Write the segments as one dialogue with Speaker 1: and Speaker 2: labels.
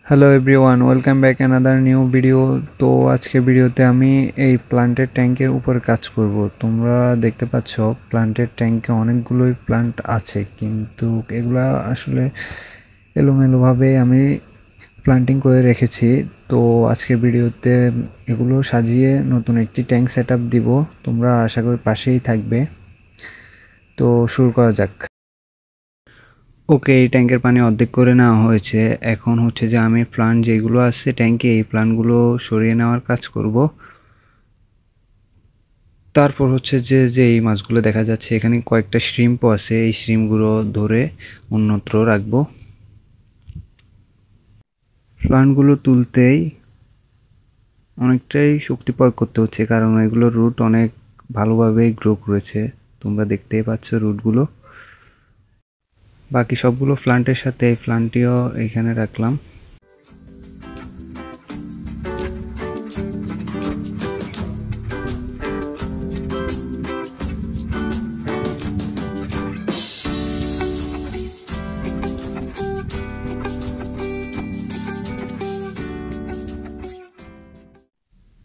Speaker 1: Hello everyone, welcome back another new video. তো আজকে ভিডিওতে আমি এই প্লান্টের ট্যাঙ্কের উপর কাজ করব। তোমরা দেখতে পাচ্ছ প্লান্টের ট্যাঙ্কে অনেকগুলোই প্লান্ট আছে, কিন্তু এগুলা আসলে এলোমেলোভাবে আমি প্লান্টিং করে রেখেছি। তো আজকের ভিডিওতে এগুলো সাজিয়ে নতুন একটি ট্যাঙ্ক সেট আপ দিব। তোমরা আশা করি পাশেই থাকবে। তো শুরু করা যাক। ওকে, এই ট্যাঙ্কের পানি অর্ধেক করে নেওয়া হয়েছে। এখন হচ্ছে যে আমি প্লান্ট যেগুলো আছে ট্যাঙ্কে, এই প্লান্টগুলো সরিয়ে নেওয়ার কাজ করব। তারপর হচ্ছে যে এই মাছগুলো দেখা যাচ্ছে, এখানে কয়েকটা শ্রিম্পও আছে, এই শ্রিম্পগুলো ধরে অন্যত্র রাখবো। প্লান্টগুলো তুলতেই অনেকটাই শক্তি প্রয়োগ করতে হচ্ছে, কারণ এগুলোর রুট অনেক ভালোভাবেই গ্রো করেছে। তোমরা দেখতেই পাচ্ছ রুটগুলো। বাকি সবগুলো প্লান্টের সাথে এই প্লান্টটিও এখানে রাখলাম।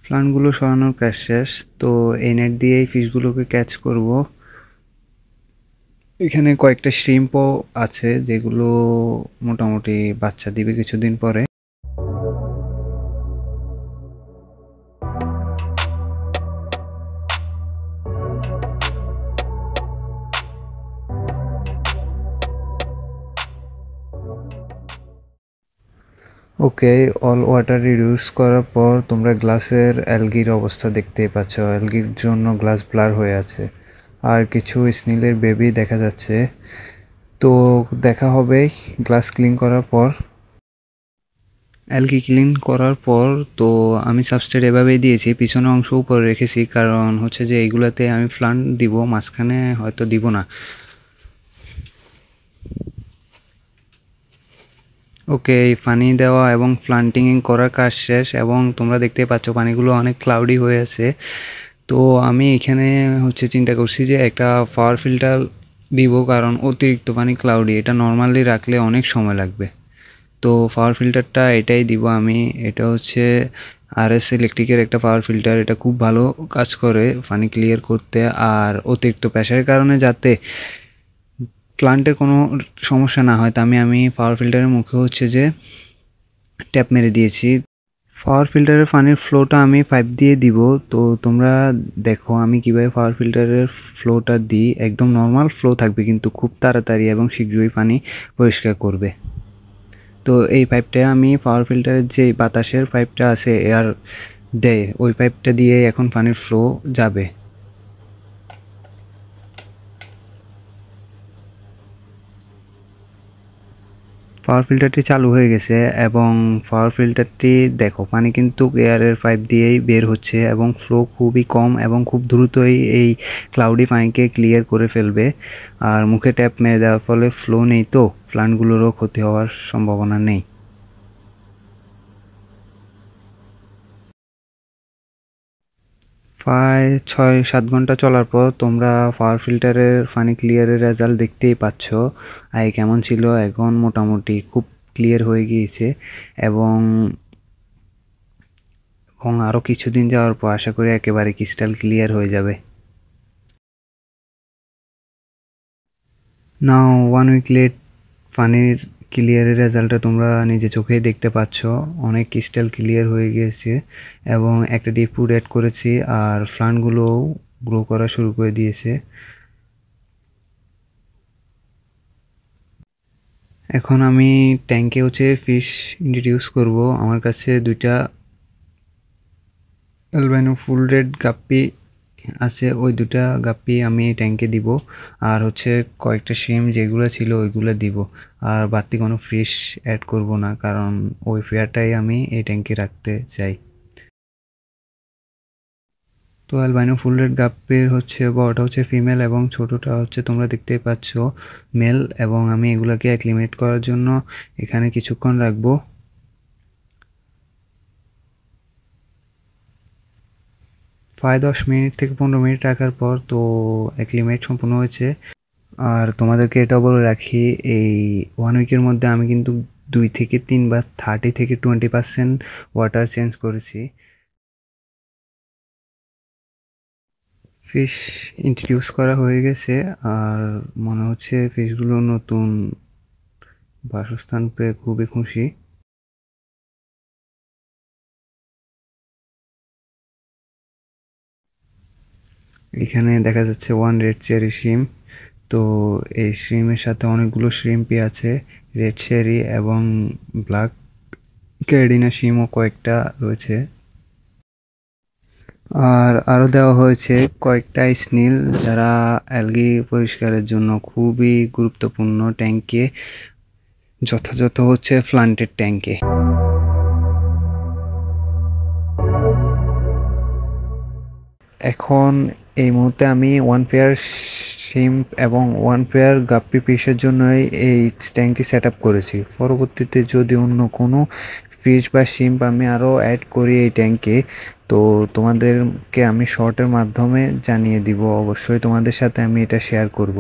Speaker 1: প্লান্টগুলো সরানোর কাজ শেষ। তো এই নেট দিয়ে এই ফিশগুলোকে ক্যাচ করব। এখানে কয়েকটা শ্রিম্পও আছে যেগুলো মোটামুটি বাচ্চা দিবে কিছুদিন পরে। ওকে, অল ওয়াটার রিডিউস করার পর তোমরা গ্লাসের অ্যালগির অবস্থা দেখতেই পাচ্ছ। অ্যালগির জন্য গ্লাস ব্লার হয়ে আছে, আর কিছু স্নিলের বেবি দেখা যাচ্ছে। তো দেখা হবে গ্লাস ক্লিন করার পর। অ্যালগি ক্লিন করার পর তো আমি সাবস্ট্রেট এভাবেই দিয়েছি, পিছনের অংশ উপরে রেখেছি, কারণ হচ্ছে যে এইগুলাতে আমি প্লান্ট দিব, মাঝখানে হয়তো দিব না। ওকে, এই পানি দেওয়া এবং প্লান্টিং করার কাজ শেষ, এবং তোমরা দেখতে পাচ্ছ পানিগুলো অনেক ক্লাউডি হয়ে আছে। তো আমি এখানে হচ্ছে চিন্তা করছি যে একটা পাওয়ার ফিল্টার দিব, কারণ অতিরিক্ত পানি ক্লাউডি, এটা নর্মালি রাখলে অনেক সময় লাগবে। তো পাওয়ার ফিল্টারটা এটাই দিব আমি। এটা হচ্ছে আরএস ইলেকট্রিকের একটা পাওয়ার ফিল্টার। এটা খুব ভালো কাজ করে পানি ক্লিয়ার করতে, আর অতিরিক্ত প্রেশারের কারণে যাতে প্লান্টের কোনো সমস্যা না হয়, তা আমি পাওয়ার ফিল্টারের মুখে হচ্ছে যে ট্যাপ মেরে দিয়েছি। পাওয়ার ফিল্টারের পানির ফ্লোটা আমি পাইপ দিয়ে দিব। তো তোমরা দেখো আমি কিভাবে পাওয়ার ফিল্টারের ফ্লোটা দিই। একদম নর্মাল ফ্লো থাকবে, কিন্তু খুব তাড়াতাড়ি এবং শীঘ্রই পানি পরিষ্কার করবে। তো এই পাইপটা আমি পাওয়ার ফিল্টারের যে বাতাসের পাইপটা আছে এয়ার দেয়, ওই পাইপটা দিয়ে এখন পানির ফ্লো যাবে। পাওয়ার ফিল্টারটি চালু হয়ে গেছে, এবং পাওয়ার ফিল্টারটি দেখো পানি কিন্তু এয়ারের পাইপ দিয়েই বের হচ্ছে, এবং ফ্লো খুবই কম এবং খুব দ্রুতই এই ক্লাউডি পানিকে ক্লিয়ার করে ফেলবে। আর মুখে ট্যাপ মেরে দেওয়ার ফলে ফ্লো নেই, তো প্লান্টগুলোরও ক্ষতি হওয়ার সম্ভাবনা নেই। প্রায় 6-7 ঘন্টা চলার পর তোমরা পাওয়ার ফিল্টারের পানি ক্লিয়ারের রেজাল্ট দেখতেই পাচ্ছ। আগে কেমন ছিল, এখন মোটামুটি খুব ক্লিয়ার হয়ে গিয়েছে। এবং আরও কিছুদিন যাওয়ার পর আশা করি একেবারে ক্রিস্টাল ক্লিয়ার হয়ে যাবে। নাও 1 উইক লেট, পানির ক্লিয়ারের রেজাল্টটা তোমরা নিজে চোখেই দেখতে পাচ্ছ। অনেক ক্রিস্টাল ক্লিয়ার হয়ে গিয়েছে, এবং একটা ডিপ ফুড অ্যাড করেছি, আর প্লান্টগুলোও গ্রো করা শুরু করে দিয়েছে। এখন আমি ট্যাঙ্কে হচ্ছে ফিশ ইন্ট্রোডিউস করব। আমার কাছে 2টা অ্যালবাইনো ফুল রেড গাপ্পি আছে, ওই 2টা গাপ্পি আমি ট্যাঙ্কে দিব। আর হচ্ছে কয়েকটা শিম যেগুলো ছিল ওইগুলো দিব। আর বাড়তি কোনো ফিশ অ্যাড করব না, কারণ ওই ফেয়ারটাই আমি এই ট্যাঙ্কে রাখতে চাই। তো অ্যালবাইনো ফুল রেড গাপ্পির হচ্ছে বড়টা হচ্ছে ফিমেল, এবং ছোটটা হচ্ছে তোমরা দেখতেই পাচ্ছ মেল। এবং আমি এগুলাকে অ্যাক্লিমেট করার জন্য এখানে কিছুক্ষণ রাখবো। প্রায় 10 মিনিট থেকে 15 মিনিট রাখার পর তো অ্যাক্লিমেট সম্পূর্ণ হয়েছে। আর তোমাদেরকে এটাও বলে রাখি, এই 1 উইকের মধ্যে আমি কিন্তু 2 থেকে 3 বার 30 থেকে 20% ওয়াটার চেঞ্জ করেছি। ফিশ ইন্ট্রোডিউস করা হয়ে গেছে, আর মনে হচ্ছে ফিশগুলো নতুন বাসস্থান পেয়ে খুবই খুশি। এখানে দেখা যাচ্ছে ওয়ান রেড চেরি শ্রিম। তো এই শ্রিমের সাথে অনেকগুলো শ্রিম্পই আছে, রেড চেরি এবং ব্ল্যাক ক্যাডিনা শ্রিমও কয়েকটা রয়েছে। আর আরও দেওয়া হয়েছে কয়েকটা স্নিল, যারা অ্যালগি পরিষ্কারের জন্য খুবই গুরুত্বপূর্ণ ট্যাঙ্কে, যথাযথ হচ্ছে প্লান্টেড ট্যাঙ্কে। এখন এই মুহূর্তে আমি ওয়ান পেয়ার শিম্প এবং ওয়ান পেয়ার গাপ্পি ফিশের জন্যই এই ট্যাঙ্কটি সেট আপ করেছি। পরবর্তীতে যদি অন্য কোনো ফিশ বা শিম্প আমি আরও অ্যাড করি এই ট্যাঙ্কে, তো তোমাদেরকে আমি শর্টের মাধ্যমে জানিয়ে দিব, অবশ্যই তোমাদের সাথে আমি এটা শেয়ার করব।